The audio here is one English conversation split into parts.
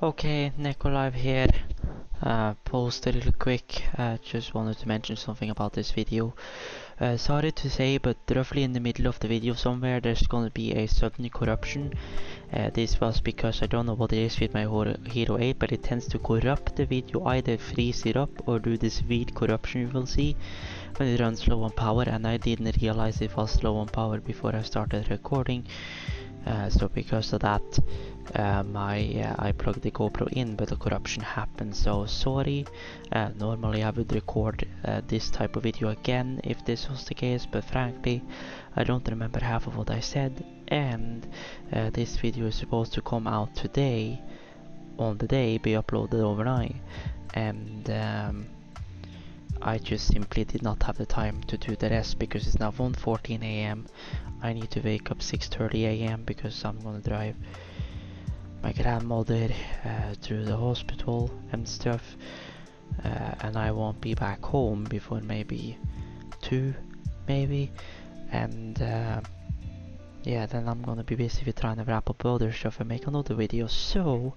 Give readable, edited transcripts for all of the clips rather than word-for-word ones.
Okay, 9.July here. Post a little quick. Just wanted to mention something about this video. Sorry to say, but roughly in the middle of the video somewhere there's gonna be a sudden corruption. This was because I don't know what it is with my Hero 8, but it tends to corrupt the video, either freeze it up or do this weird corruption you will see when it runs low on power, and I didn't realize it was low on power before I started recording. So because of that, I plugged the GoPro in, but the corruption happened, so sorry. Normally I would record this type of video again if this was the case, but frankly I don't remember half of what I said, and this video is supposed to come out today, on the day, be uploaded overnight, and I just simply did not have the time to do the rest because it's now 1:14 AM. I need to wake up 6:30 AM because I'm gonna drive my grandmother to the hospital and stuff, and I won't be back home before maybe 2, maybe, and yeah, then I'm gonna be busy with trying to wrap up other stuff and make another video, so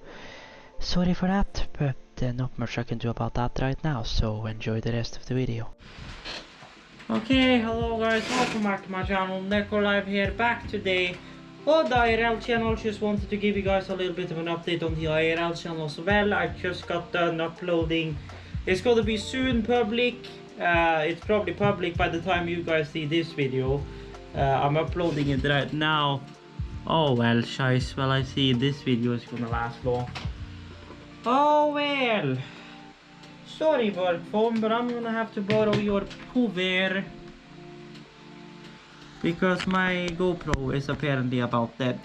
sorry for that, but not much I can do about that right now, so enjoy the rest of the video. Okay, hello guys, welcome back to my channel. 9.July here, back today on the IRL channel. Just wanted to give you guys a little bit of an update on the IRL channel as well. I just got done uploading. It's gonna be soon public. It's probably public by the time you guys see this video. I'm uploading it right now. Oh well, guys, well, I see this video is gonna last long. Oh well. Sorry work phone, but I'm gonna have to borrow your Hoover because my GoPro is apparently about dead.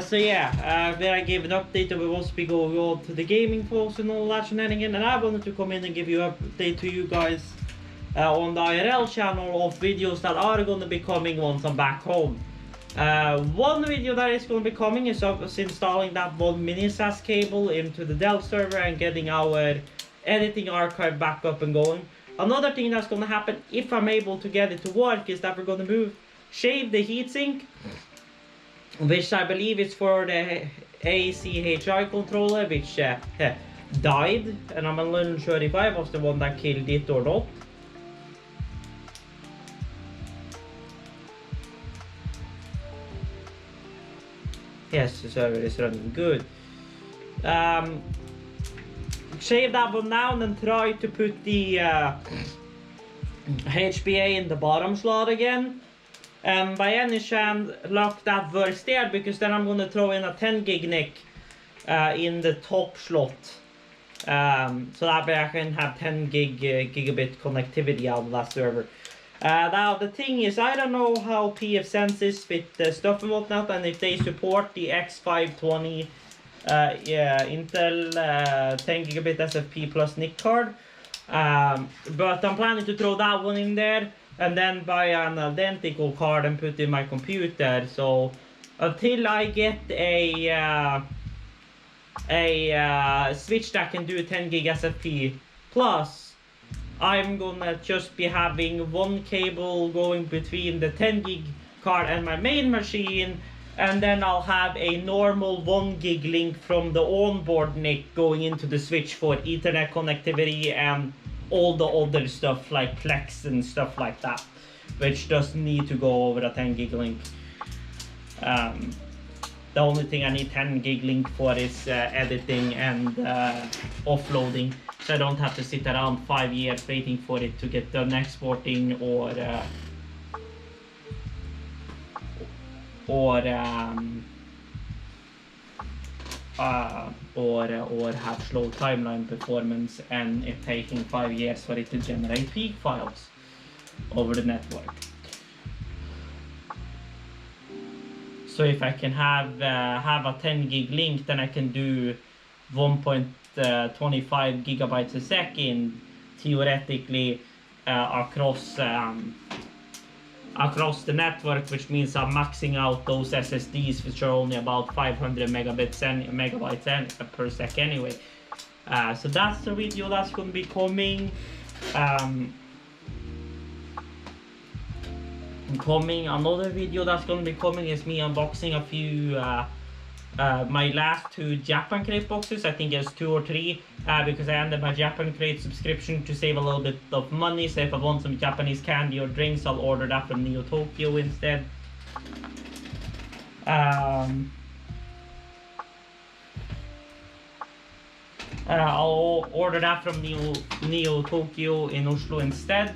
So yeah, where I gave an update that we will be going on to the gaming folks and all that shenanigan, and I wanted to come in and give you an update to you guys on the IRL channel of videos that are gonna be coming once I'm back home. One video that is going to be coming is us installing that one mini SAS cable into the Dell server and getting our editing archive back up and going. Another thing that's going to happen if I'm able to get it to work is that we're going to shave the heatsink, which I believe is for the ACHI controller, which died, and I'm not sure if I was the one that killed it or not. Yes, the server is running good. Shave that one down and try to put the HBA in the bottom slot again. And by any chance, lock that works there, because then I'm gonna throw in a 10 gig NIC in the top slot. So that way I can have 10 gigabit connectivity out of that server. Now the thing is, I don't know how pfSense is with the stuff and whatnot, and if they support the X520 Intel 10 gigabit SFP plus NIC card, but I'm planning to throw that one in there and then buy an identical card and put in my computer. So until I get a switch that can do 10 gig SFP plus, I'm gonna just be having one cable going between the 10 gig card and my main machine, and then I'll have a normal 1 gig link from the onboard NIC going into the switch for Ethernet connectivity and all the other stuff like Plex and stuff like that, which doesn't need to go over a 10 gig link. The only thing I need 10 gig link for is editing and offloading, so I don't have to sit around 5 years waiting for it to get done exporting or have slow timeline performance and it taking 5 years for it to generate peak files over the network. So if I can have a 10 gig link, then I can do 1.25 gigabytes a second theoretically across the network, which means I'm maxing out those SSDs, which are only about 500 megabytes per sec anyway. So that's the video that's going to be coming. coming. Another video that's gonna be coming is me unboxing a few my last 2 Japan crate boxes. I think it's 2 or 3 because I ended my Japan crate subscription to save a little bit of money. So if I want some Japanese candy or drinks, I'll order that from Neo Tokyo instead. I'll order that from Neo Tokyo in Oslo instead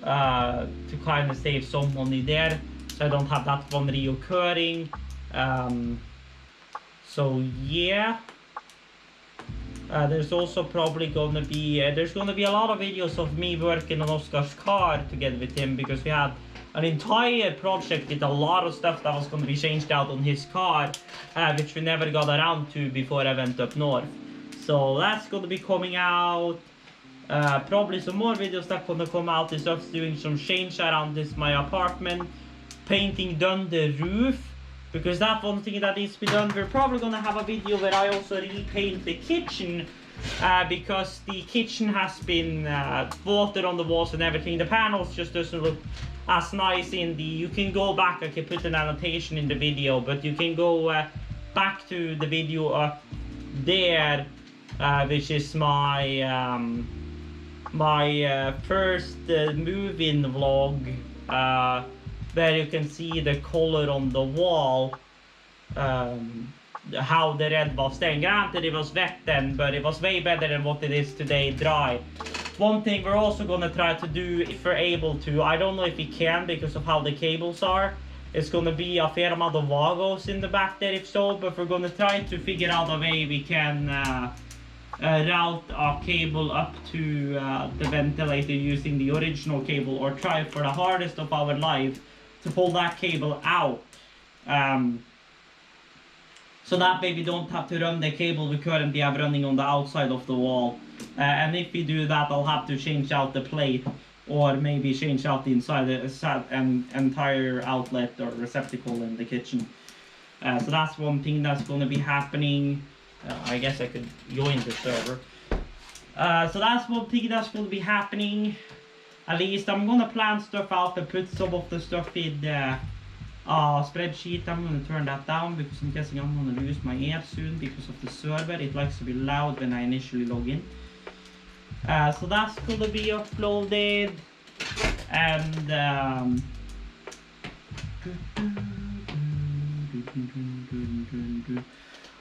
to kind of save some money there, so I don't have that one reoccurring. So yeah, there's also probably gonna be a lot of videos of me working on Oscar's car together with him, because we had an entire project with a lot of stuff that was going to be changed out on his car, which we never got around to before I went up north. So that's going to be coming out. Probably some more videos that going to come out is us doing some change around my apartment, painting done the roof, because that's one thing that needs to be done. We're probably going to have a video where I also repaint the kitchen, because the kitchen has been water on the walls and everything. The panels just doesn't look as nice in the... You can go back, I can put an annotation in the video, but you can go back to the video up there, which is my first move-in vlog, where you can see the color on the wall, how the red was then. Granted, it was wet then, but it was way better than what it is today, dry. One thing we're also gonna try to do, if we're able to, I don't know if we can because of how the cables are, it's gonna be a fair amount of Vagos in the back there if so, but we're gonna try to figure out a way we can route our cable up to the ventilator using the original cable, or try for the hardest of our life to pull that cable out. So that way we don't have to run the cable we currently have running on the outside of the wall. And if we do that, I'll have to change out the plate, or maybe change out the entire outlet or receptacle in the kitchen. So that's one thing that's going to be happening. I guess I could join the server. So that's one thing that's going to be happening. At least I'm going to plan stuff out and put some of the stuff in the spreadsheet. I'm going to turn that down because I'm guessing I'm going to lose my air soon because of the server. It likes to be loud when I initially log in. So that's going to be uploaded, and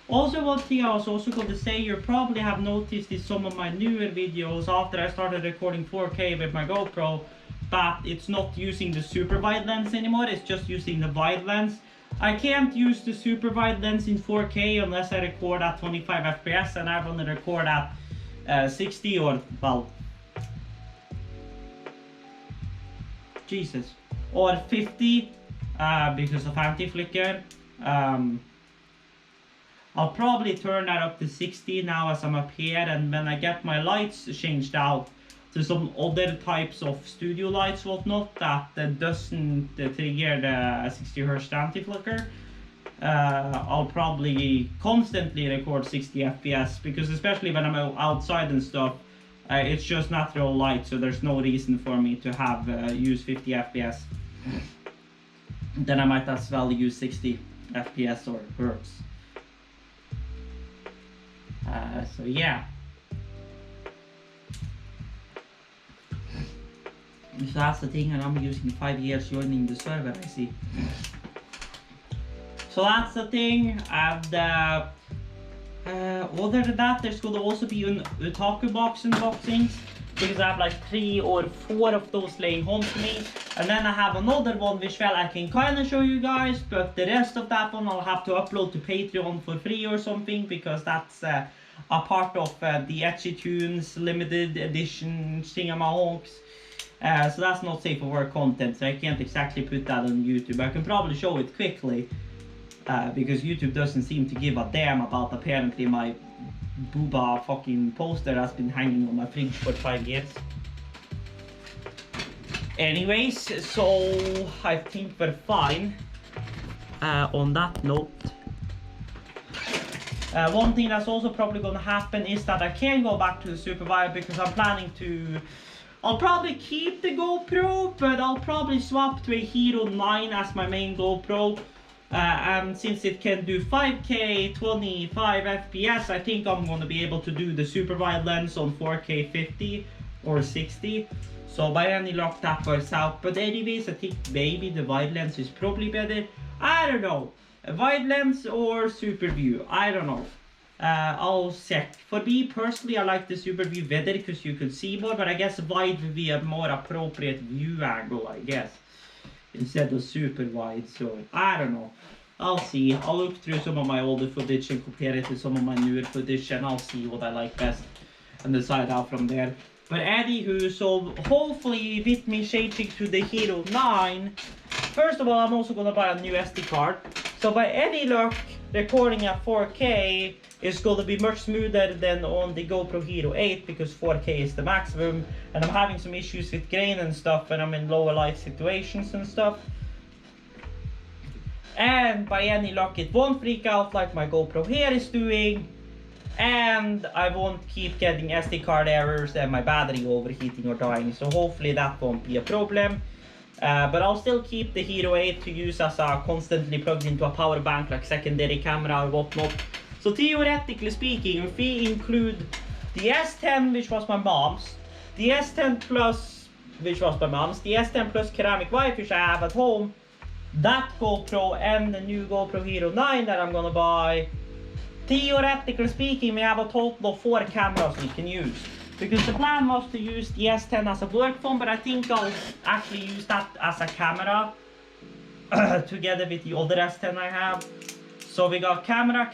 also one thing I was also going to say, you probably have noticed in some of my newer videos after I started recording 4K with my GoPro, but it's not using the super wide lens anymore, it's just using the wide lens. I can't use the super wide lens in 4K unless I record at 25 FPS, and I want to record at 60 or, well, Jesus, or 50 because of anti-flicker. I'll probably turn that up to 60 now as I'm up here, and when I get my lights changed out to some other types of studio lights, whatnot, that doesn't trigger the 60 Hz anti-flicker, I'll probably constantly record 60 FPS, because especially when I'm outside and stuff, it's just natural light, so there's no reason for me to have use 50 FPS. Then I might as well use 60 FPS or Hertz. So yeah. So that's the thing, and I'm using 5 years joining the server, I see. So that's the thing, and other than that, there's going to also be an Otaku box unboxings, because I have like 3 or 4 of those laying home to me, and then I have another one which, well, I can kind of show you guys, but the rest of that one I'll have to upload to Patreon for free or something, because that's a part of the Etchy Tunes limited edition thingamahonks. So that's not safe for work content, so I can't exactly put that on YouTube. I can probably show it quickly, because YouTube doesn't seem to give a damn about apparently my booba fucking poster has been hanging on my fridge for 5 years. Anyways, so I think we're fine on that note. One thing that's also probably going to happen is that I can go back to the Super Wide, because I'm planning to I'll probably keep the GoPro, but I'll probably swap to a Hero 9 as my main GoPro. And since it can do 5K 25 FPS, I think I'm gonna be able to do the super wide lens on 4K 50 or 60. So by any luck that works out. But anyways, I think maybe the wide lens is probably better. I don't know. A wide lens or super view, I don't know. I'll check. For me personally, I like the super view better because you can see more, but I guess wide would be a more appropriate view angle, I guess, instead of super wide. So I don't know. I'll see. I'll look through some of my older footage and compare it to some of my newer footage, and I'll see what I like best and decide out from there. But anywho, so hopefully with me changing to the Hero 9, first of all, I'm also gonna buy a new SD card. So by any luck, recording at 4K is going to be much smoother than on the GoPro Hero 8 because 4K is the maximum, and I'm having some issues with grain and stuff when I'm in lower light situations and stuff. And by any luck, it won't freak out like my GoPro here is doing, and I won't keep getting SD card errors and my battery overheating or dying, so hopefully that won't be a problem. But I'll still keep the Hero 8 to use as a constantly plugged into a power bank, like secondary camera or whatnot. So theoretically speaking, if we include the S10, which was my mom's, the S10 Plus, which was my mom's, the S10 Plus ceramic wife, which I have at home, that GoPro and the new GoPro Hero 9 that I'm gonna buy, theoretically speaking, we have a total of 4 cameras we can use. Because the plan was to use the S10 as a work phone, but I think I'll actually use that as a camera together with the other S10 I have. So we got camera,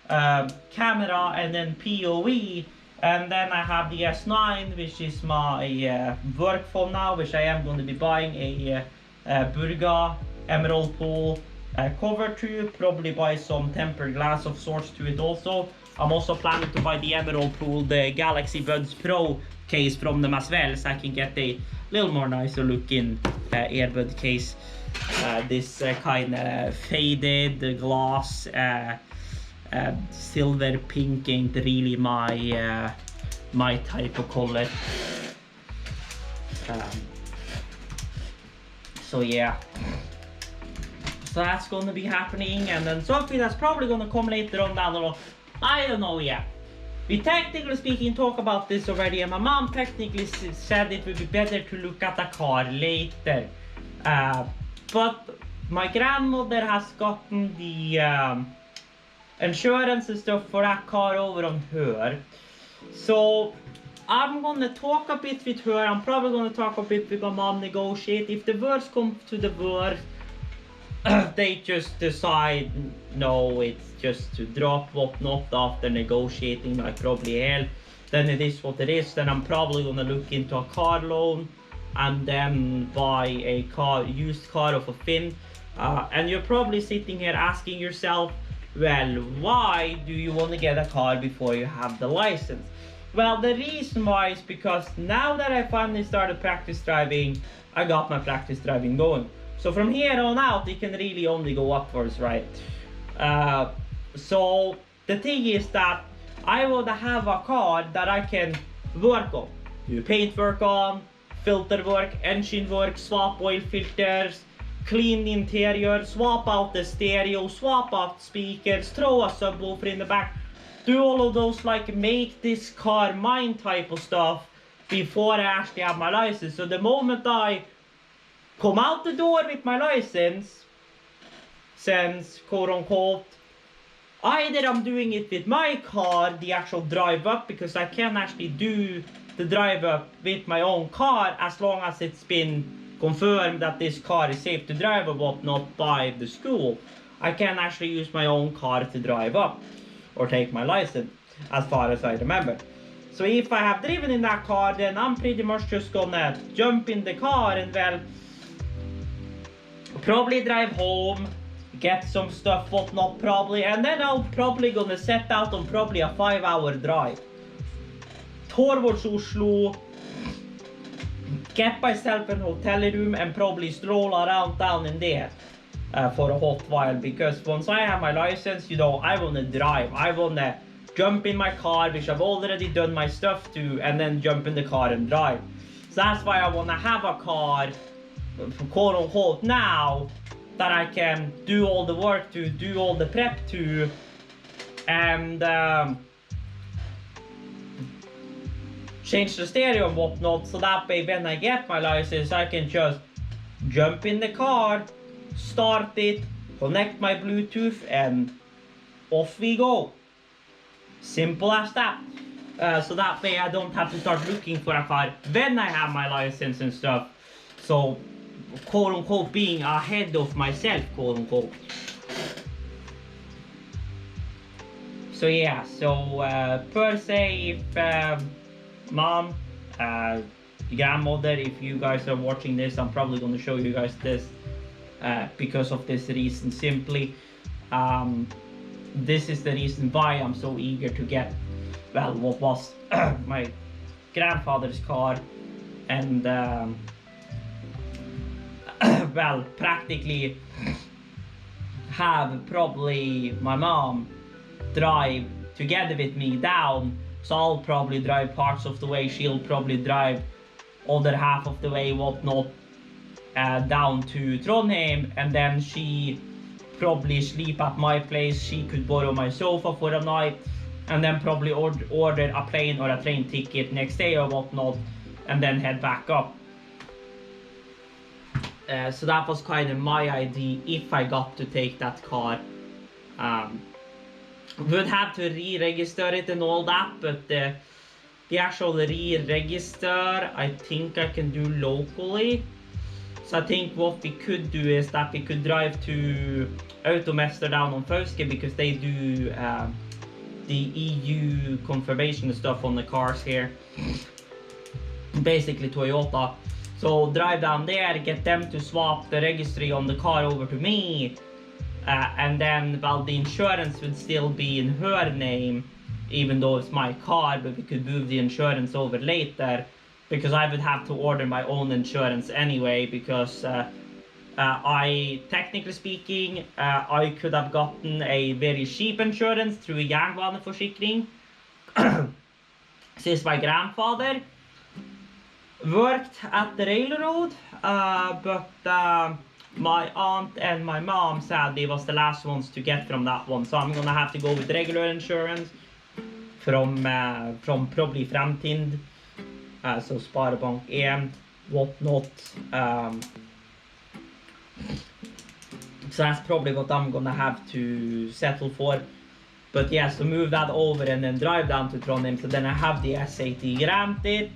and then POE, and then I have the S9, which is my work phone now, which I am going to be buying a Burga Emerald Pool cover to, probably buy some tempered glass of sorts to it also. I'm also planning to buy the Emerald Pool, the Galaxy Buds Pro case from them as well, so I can get a little more nicer looking earbud case. This kind of faded glass, silver pink ain't really my my type of color. So yeah, so that's going to be happening, and then something that's probably going to come later on down the road. I don't know yet. We technically speaking talk about this already, and my mom technically said it would be better to look at a car later. But my grandmother has gotten the insurance and stuff for that car over on her. So I'm gonna talk a bit with her. I'm probably gonna talk a bit with my mom, negotiate. If the worst comes to the worst, they just decide no, it's just to drop whatnot after negotiating like probably hell, then it is what it is. Then I'm probably gonna look into a car loan and then buy a used car of a Finn. And you're probably sitting here asking yourself, well, why do you want to get a car before you have the license? Well, the reason why is because now that I finally started practice driving, I got my practice driving going. So from here on out, it can really only go upwards, right? So the thing is that I want to have a car that I can work on. Do paint work on, filter work, engine work, swap oil filters, clean the interior, swap out the stereo, swap out speakers, throw a subwoofer in the back. Do all of those, like, make this car mine type of stuff before I actually have my license. So the moment I come out the door with my license, since quote unquote, either I'm doing it with my car, the actual drive up, because I can actually do the drive up with my own car as long as it's been confirmed that this car is safe to drive or whatnot by the school. I can actually use my own car to drive up or take my license, as far as I remember. So if I have driven in that car, then I'm pretty much just gonna jump in the car and, well, probably drive home, get some stuff, whatnot, probably, and then I'm probably gonna set out on probably a 5-hour drive towards Oslo, get myself a hotel room and probably stroll around down in there for a hot while, because once I have my license, you know, I wanna drive, I wanna jump in my car, which I've already done my stuff to, and then jump in the car and drive. So that's why I want to have a car, quote unquote, now, that I can do all the work to, do all the prep to, and change the stereo and whatnot, so that way when I get my license I can just jump in the car, start it, connect my Bluetooth, and off we go. Simple as that. So that way I don't have to start looking for a car when I have my license and stuff. So, quote unquote, being ahead of myself, quote unquote. So yeah, so per se, if mom, grandmother, if you guys are watching this, I'm probably going to show you guys this because of this reason. Simply, this is the reason why I'm so eager to get, well, what was my grandfather's car, and well, practically have probably my mom drive together with me down. So I'll probably drive parts of the way, she'll probably drive other half of the way, whatnot, down to Trondheim, and then she probably sleep at my place. She could borrow my sofa for a night, and then probably order a plane or a train ticket next day or whatnot, and then head back up. So that was kind of my idea if I got to take that car. Would have to re-register it and all that, but the actual re-register I think I can do locally. So I think what we could do is that we could drive to Automester down on Fauske, because they do the EU confirmation stuff on the cars here, basically Toyota. So drive down there, get them to swap the registry on the car over to me, and then, well, the insurance would still be in her name, even though it's my car, but we could move the insurance over later, because I would have to order my own insurance anyway, because I, technically speaking, I could have gotten a very cheap insurance through Jernbaneforsikring, since my grandfather worked at the railroad, but my aunt and my mom sadly was the last ones to get from that one, so I'm gonna have to go with regular insurance from probably Framtid, so Sparebank 1, whatnot. So that's probably what I'm gonna have to settle for. But yeah, so move that over and then drive down to Trondheim. So then I have the S80. Granted,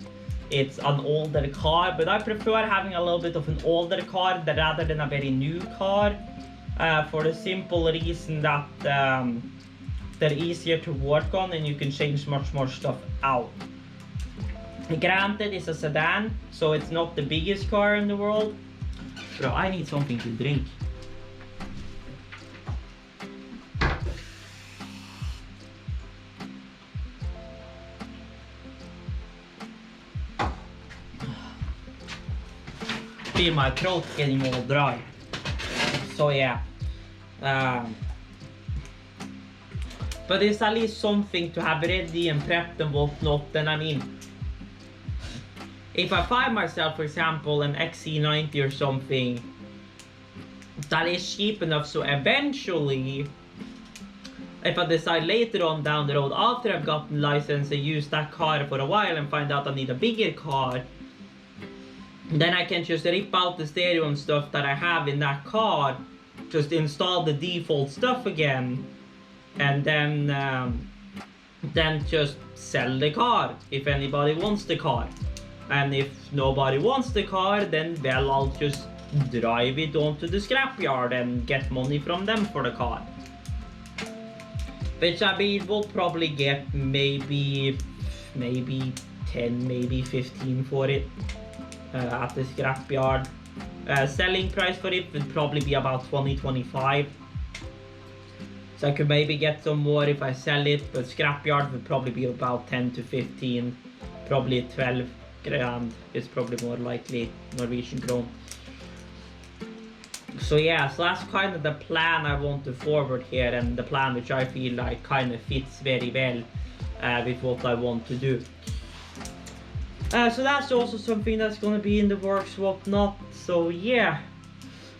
it's an older car, but I prefer having a little bit of an older car rather than a very new car, for the simple reason that they're easier to work on and you can change much more stuff out. Granted, it's a sedan, so it's not the biggest car in the world. Bro, I need something to drink. Feel my throat getting all dry. So yeah, but it's at least something to have ready and prepped and whatnot. And I mean, if I find myself, for example, an XC90 or something that is cheap enough, so eventually, if I decide later on down the road after I've gotten license and use that car for a while and find out I need a bigger car, then I can just rip out the stereo and stuff that I have in that car, just install the default stuff again, and then just sell the car if anybody wants the car. And if nobody wants the car, then, well, I'll just drive it onto the scrapyard and get money from them for the car. Which I mean, we'll probably get maybe 10, maybe 15 for it. At the scrapyard. Selling price for it would probably be about 20-25. So I could maybe get some more if I sell it, but scrapyard would probably be about 10 to 15, probably 12 grand is probably more likely Norwegian krone. So yeah, so that's kind of the plan I want to forward here, and the plan which I feel like kind of fits very well with what I want to do. So that's also something that's going to be in the works, whatnot. So yeah.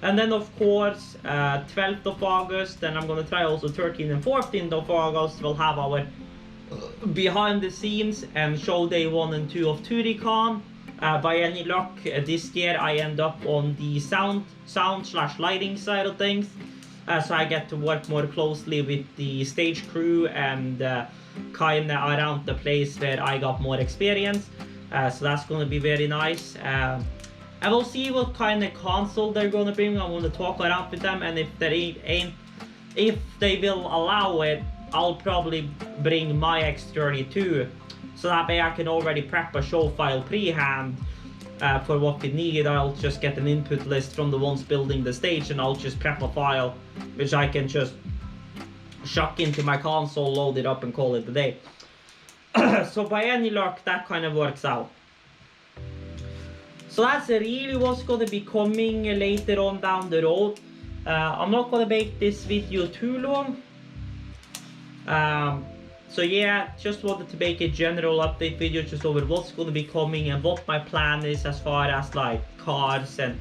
And then of course 12th of August, and I'm going to try also 13th and 14th of August, we'll have our behind the scenes and show day 1 and 2 of Torucon. By any luck, this year I end up on the sound/lighting side of things, so I get to work more closely with the stage crew and kind of around the place where I got more experience. So that's going to be very nice. I will see what kind of console they're going to bring. I'm going to talk around with them, and if they will allow it, I'll probably bring my X32, so that way I can already prep a show file pre-hand for what we need. I'll just get an input list from the ones building the stage, and I'll just prep a file which I can just chuck into my console, load it up, and call it a day. So by any luck, that kind of works out. So that's really what's going to be coming later on down the road. I'm not going to make this video too long. So yeah, just wanted to make a general update video just over what's going to be coming and what my plan is as far as like cars and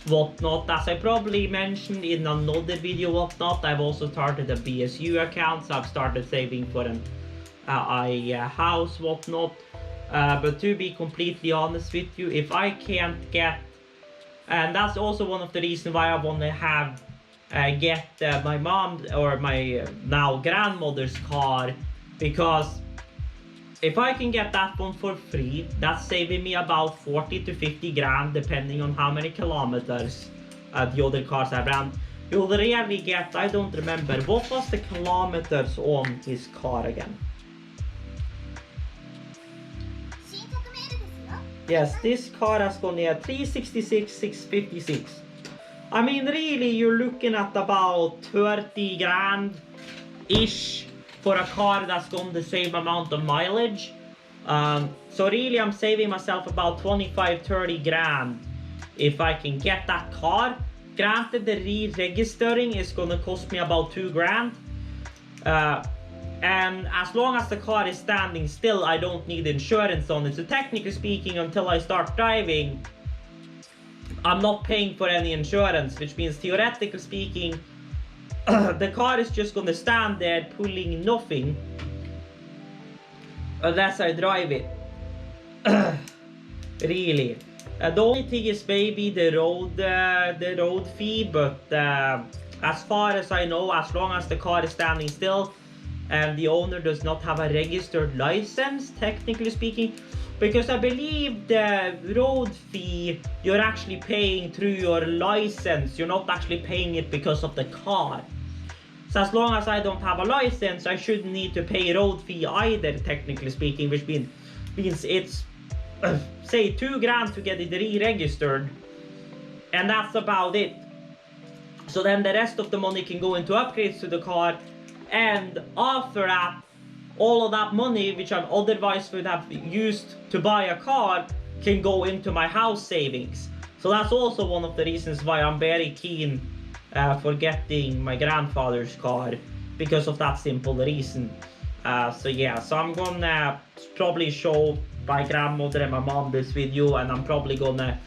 whatnot. As I probably mentioned in another video whatnot, I've also started a BSU account, so I've started saving for a house whatnot. But to be completely honest with you, if I can't get, and that's also one of the reasons why I want to have get my mom or my now grandmother's car, because if I can get that one for free, that's saving me about 40 to 50 grand depending on how many kilometers the other cars I ran. You'll rarely get, I don't remember, what was the kilometers on his car again? Yes, this car has gone near 366, 656. I mean, really, you're looking at about 30 grand-ish for a car that's gone the same amount of mileage. So really, I'm saving myself about 25-30 grand if I can get that car. Granted, the re-registering is going to cost me about 2 grand. And as long as the car is standing still, I don't need insurance on it. So technically speaking, until I start driving, I'm not paying for any insurance, which means theoretically speaking, the car is just gonna stand there pulling nothing unless I drive it. Really. The only thing is maybe the road fee, but as far as I know, as long as the car is standing still and the owner does not have a registered license, technically speaking, because I believe the road fee you're actually paying through your license, you're not actually paying it because of the car. So as long as I don't have a license, I shouldn't need to pay road fee either, technically speaking, which means it's say 2 grand to get it re-registered, and that's about it. So then the rest of the money can go into upgrades to the car, and after that, all of that money which I otherwise would have used to buy a car can go into my house savings. So that's also one of the reasons why I'm very keen for getting my grandfather's car, because of that simple reason. So yeah, so I'm gonna probably show my grandmother and my mom this video, and I'm probably gonna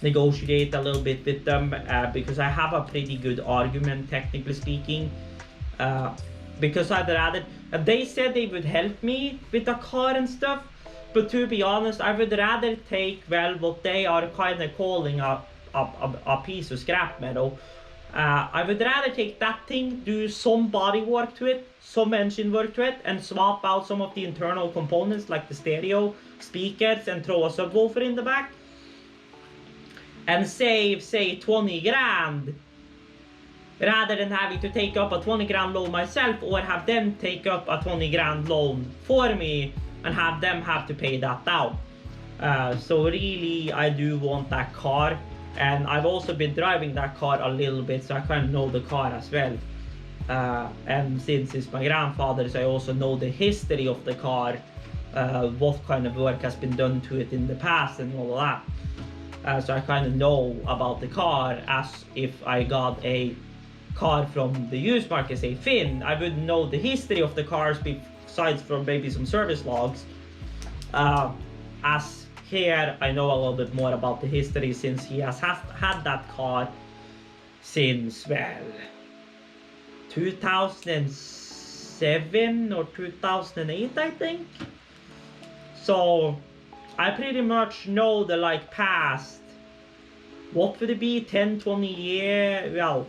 negotiate a little bit with them because I have a pretty good argument, technically speaking. Because I'd rather, they said they would help me with the car and stuff, but to be honest, I would rather take, well, what they are kind of calling a piece of scrap metal. I would rather take that thing, do some body work to it, some engine work to it, and swap out some of the internal components like the stereo, speakers, and throw a subwoofer in the back, and save, say, 20 grand, rather than having to take up a 20 grand loan myself, or have them take up a 20 grand loan for me and have them have to pay that down. So really, I do want that car, and I've also been driving that car a little bit, so I kind of know the car as well. And since it's my grandfather's, I also know the history of the car, what kind of work has been done to it in the past and all of that. so I kind of know about the car as if I got a car from the used market, say Finn. I wouldn't know the history of the cars besides from maybe some service logs. As here, I know a little bit more about the history since he has had that car since, well, 2007 or 2008, I think. So I pretty much know the like past, what would it be, 10, 20 years, well,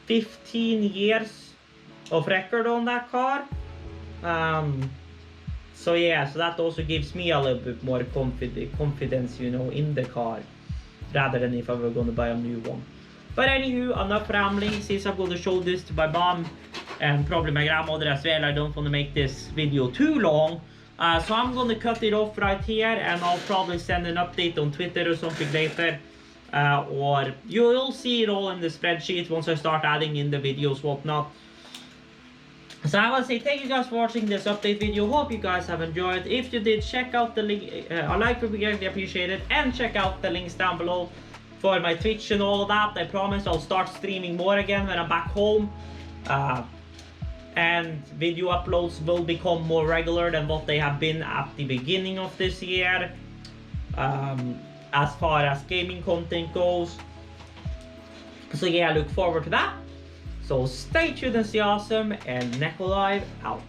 15 years of record on that car. So yeah, so that also gives me a little bit more confidence, you know, in the car, rather than if I were going to buy a new one. But anywho, enough rambling, since I'm going to show this to my mom and probably my grandmother as well. I don't want to make this video too long. So I'm going to cut it off right here, and I'll probably send an update on Twitter or something later. Or you'll see it all in the spreadsheet once I start adding in the videos, whatnot. So I want to say thank you guys for watching this update video. Hope you guys have enjoyed. If you did, check out the link. A like would be greatly appreciated, and check out the links down below for my Twitch and all of that. I promise I'll start streaming more again when I'm back home. And video uploads will become more regular than what they have been at the beginning of this year, as far as gaming content goes. So yeah, I look forward to that. So stay tuned and stay awesome, and 9.July out.